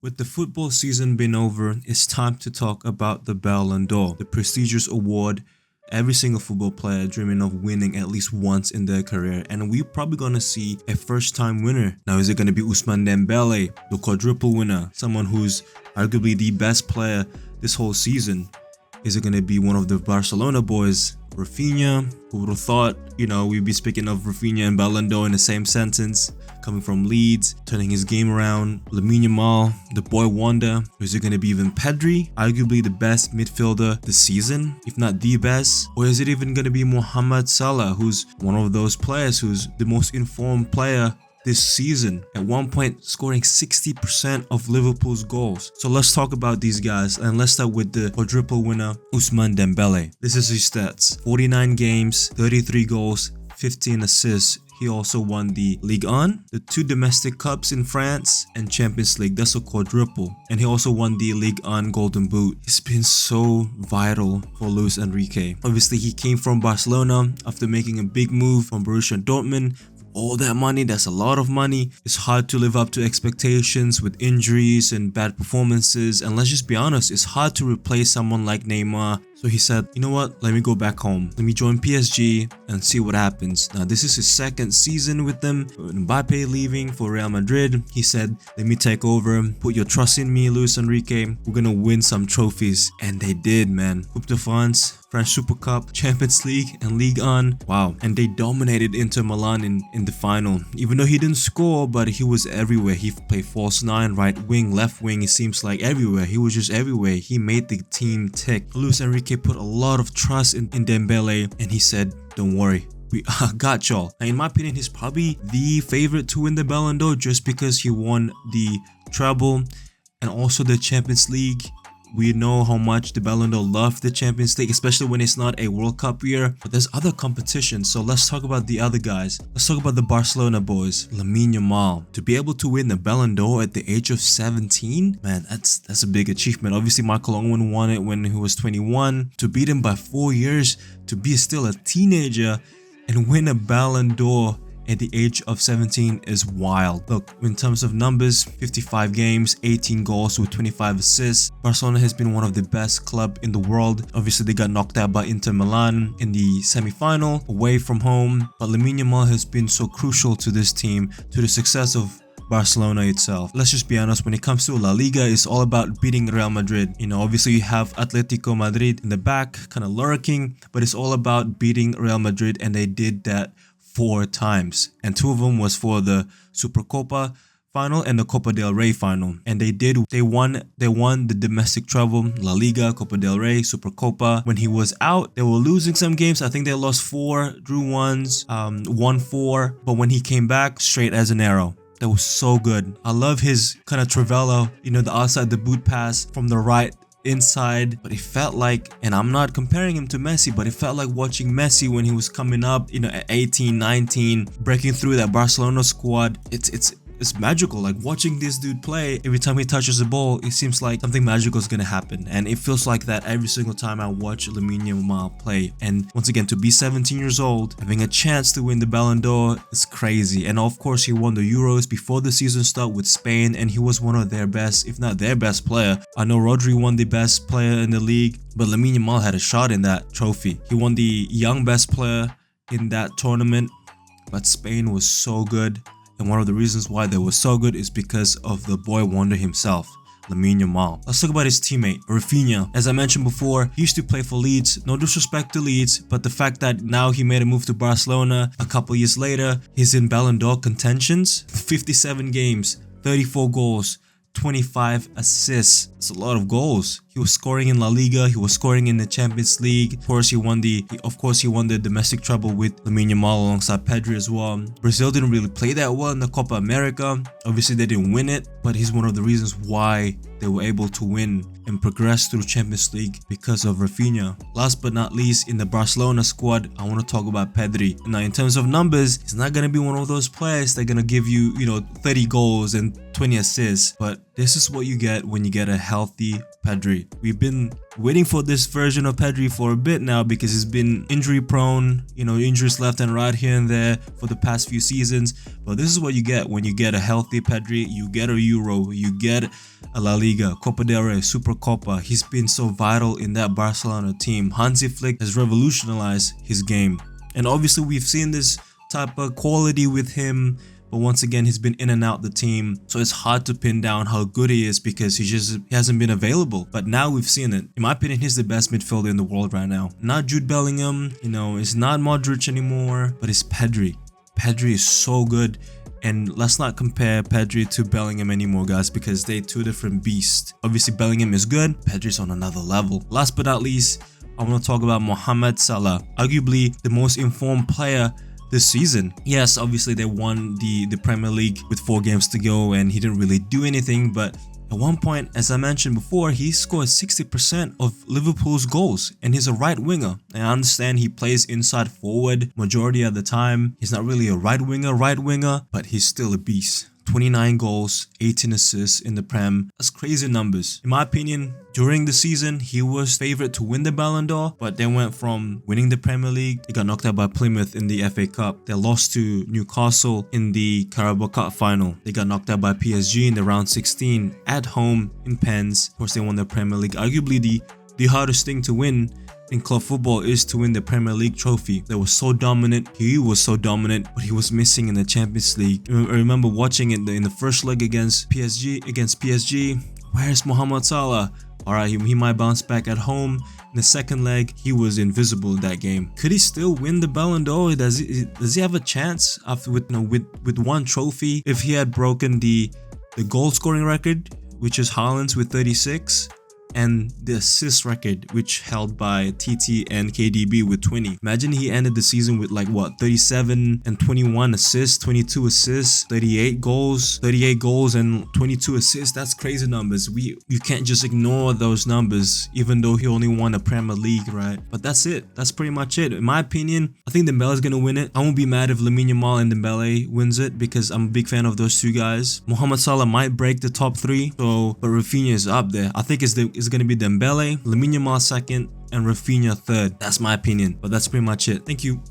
With the football season being over, it's time to talk about the Ballon d'Or, the prestigious award every single football player dreaming of winning at least once in their career, and we're probably gonna see a first-time winner. Now, is it gonna be Ousmane Dembele, the quadruple winner, someone who's arguably the best player this whole season? Is it gonna be one of the Barcelona boys, Raphina? Who would have thought, we'd be speaking of Raphina and Ballon d'Or in the same sentence, coming from Leeds, turning his game around. Lamine Yamal, the boy wonder. Or is it going to be even Pedri, arguably the best midfielder this season, if not the best? Or is it even going to be Mohamed Salah, who's one of those players who's the most informed player this season, at one point scoring 60% of Liverpool's goals? So let's talk about these guys, and let's start with the quadruple winner, Ousmane Dembele. This is his stats: 49 games, 33 goals, 15 assists. He also won the Ligue 1, the 2 domestic cups in France, and Champions League. That's a quadruple. And he also won the Ligue 1 Golden Boot. He's been so vital for Luis Enrique. Obviously, he came from Barcelona after making a big move from Borussia Dortmund. All that money, that's a lot of money. It's hard to live up to expectations with injuries and bad performances. And let's just be honest, it's hard to replace someone like Neymar. So he said, you know what, let me go back home. Let me join PSG and see what happens. Now, this is his second season with them. Mbappe leaving for Real Madrid. He said, let me take over. Put your trust in me, Luis Enrique. We're gonna win some trophies. And they did, man. Coupe de France, French Super Cup, Champions League, and Ligue 1. Wow. And they dominated Inter Milan in the final. Even though he didn't score, but he was everywhere. He played false nine, right wing, left wing. It seems like everywhere. He was just everywhere. He made the team tick. Luis Enrique put a lot of trust in Dembele, and he said, don't worry, we got y'all. Now, in my opinion, he's probably the favorite to win the Ballon d'Or just because he won the treble and also the Champions League. We know how much the Ballon d'Or love the Champions League, especially when it's not a World Cup year. But there's other competition, so let's talk about the other guys. Let's talk about the Barcelona boys. Lamine Yamal. To be able to win the Ballon d'Or at the age of 17, man, that's a big achievement. Obviously, Michael Owen won it when he was 21. To beat him by 4 years, to be still a teenager and win a Ballon d'Or at the age of 17 is wild. Look, in terms of numbers, 55 games, 18 goals with 25 assists. Barcelona has been one of the best club in the world. Obviously, they got knocked out by Inter Milan in the semi-final, away from home. But Lamine Yamal has been so crucial to this team, to the success of Barcelona itself. Let's just be honest, when it comes to La Liga, it's all about beating Real Madrid. Obviously you have Atletico Madrid in the back, kind of lurking, but it's all about beating Real Madrid, and they did that 4 times, and 2 of them was for the Supercopa final and the Copa del Rey final. And they won the domestic treble, La Liga, Copa del Rey, Supercopa. When he was out, they were losing some games. I think they lost 4, drew ones, won 4, but when he came back, straight as an arrow. That was so good. I love his kind of Trivela, the outside the boot pass from the right inside. But it felt like, and I'm not comparing him to Messi, but it felt like watching Messi when he was coming up, at 18, 19, breaking through that Barcelona squad. It's magical. Like watching this dude play, every time he touches the ball, it seems like something magical is gonna happen. And it feels like that every single time I watch Lamine Yamal play. And once again, to be 17 years old, having a chance to win the Ballon d'Or is crazy. And of course, he won the Euros before the season started with Spain, and he was one of their best, if not their best player. I know Rodri won the best player in the league, but Lamine Yamal had a shot in that trophy. He won the young best player in that tournament, but Spain was so good. And one of the reasons why they were so good is because of the boy wonder himself, Lamine Yamal. Let's talk about his teammate, Raphina. As I mentioned before, he used to play for Leeds. No disrespect to Leeds, but the fact that now he made a move to Barcelona a couple years later, he's in Ballon d'Or contentions. 57 games, 34 goals, 25 assists. That's a lot of goals. He was scoring in La Liga, he was scoring in the Champions League. Of course, he won the domestic treble with Lamine Yamal alongside Pedri as well. Brazil didn't really play that well in the Copa America. Obviously, they didn't win it, but he's one of the reasons why they were able to win and progress through Champions League because of Raphina. Last but not least, in the Barcelona squad, I want to talk about Pedri. Now, in terms of numbers, he's not going to be one of those players that are going to give you, 30 goals and 20 assists, but This is what you get when you get a healthy Pedri. We've been waiting for this version of Pedri for a bit now because he's been injury prone, injuries left and right here and there for the past few seasons. But this is what you get when you get a healthy Pedri. You get a Euro, you get a La Liga, Copa del Rey, Super Copa. He's been so vital in that Barcelona team. Hansi Flick has revolutionized his game. And obviously we've seen this type of quality with him, but once again he's been in and out the team, so it's hard to pin down how good he is because he hasn't been available. But now we've seen it. In my opinion, he's the best midfielder in the world right now. Not Jude Bellingham, it's not Modric anymore, but it's Pedri. Pedri is so good. And let's not compare Pedri to Bellingham anymore, guys, because they're two different beasts. Obviously Bellingham is good, Pedri's on another level. Last but not least, I want to talk about Mohamed Salah, arguably the most informed player this season. Yes, obviously they won the Premier League with 4 games to go and he didn't really do anything, but at one point, as I mentioned before, he scored 60% of Liverpool's goals and he's a right winger. And I understand he plays inside forward majority of the time. He's not really a right winger, but he's still a beast. 29 goals, 18 assists in the Prem. That's crazy numbers. In my opinion, during the season, he was favourite to win the Ballon d'Or, but they went from winning the Premier League, they got knocked out by Plymouth in the FA Cup. They lost to Newcastle in the Carabao Cup final. They got knocked out by PSG in the round 16 at home in Pens. Of course, they won the Premier League. Arguably the hardest thing to win in club football is to win the Premier League trophy. They were so dominant. He was so dominant, but he was missing in the Champions League. I remember watching it in the first leg against PSG. Where's Mohamed Salah? Alright, he might bounce back at home. In the second leg, he was invisible in that game. Could he still win the Ballon d'Or? Does he have a chance after with one trophy? If he had broken the goal scoring record, which is Haaland's with 36, and the assist record, which held by TT and KDB with 20. Imagine he ended the season with 37 and 21 assists, 22 assists, 38 goals and 22 assists. That's crazy numbers. You can't just ignore those numbers, even though he only won a Premier League, right? But that's it. That's pretty much it. In my opinion, I think Dembele is gonna win it. I won't be mad if Lamine Yamal and Dembele wins it because I'm a big fan of those two guys. Mohamed Salah might break the top 3, but Raphina is up there. I think it's going to be Dembele, Lamine Yamal second, and Raphina third. That's my opinion, but that's pretty much it. Thank you.